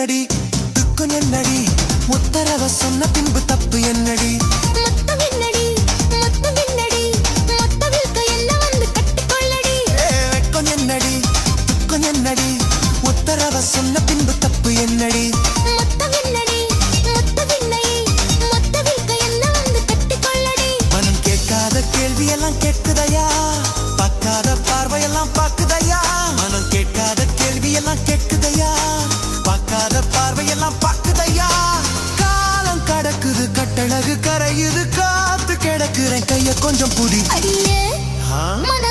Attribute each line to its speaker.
Speaker 1: என்னடி துக்கம் என்னடி உத்தரவ சொன்ன பின்பு தப்பு என்னடி
Speaker 2: மொத்தம் என்னடி மொத்தம் என்னடி மொத்த வில்க எல்லாம் வந்து கட்டிக்கொள்ளடி
Speaker 1: வெக்கம் என்னடி துக்கம் என்னடி உத்தரவ சொன்ன பின்பு தப்பு என்னடி
Speaker 2: மொத்தம் என்னடி மொத்த வில்லை மொத்த வில்க எல்லாம் வந்து கட்டிக்கொள்ளடி
Speaker 1: மனம் கேட்காத கேள்வியெல்லாம் கேட்குதையா பார்க்காத பார்வையெல்லாம் பார்க்குதையா மனம் கேட்காத கேள்வியெல்லாம் கேட்குதையா பார்க்காத பார்வையெல்லாம் பார்க்குதையா காலம் கடக்குது கட்டழகு கரையுது காத்து கிடக்குறேன் கைய கொஞ்சம் புடி
Speaker 2: அடியே
Speaker 1: ஆ?
Speaker 2: மன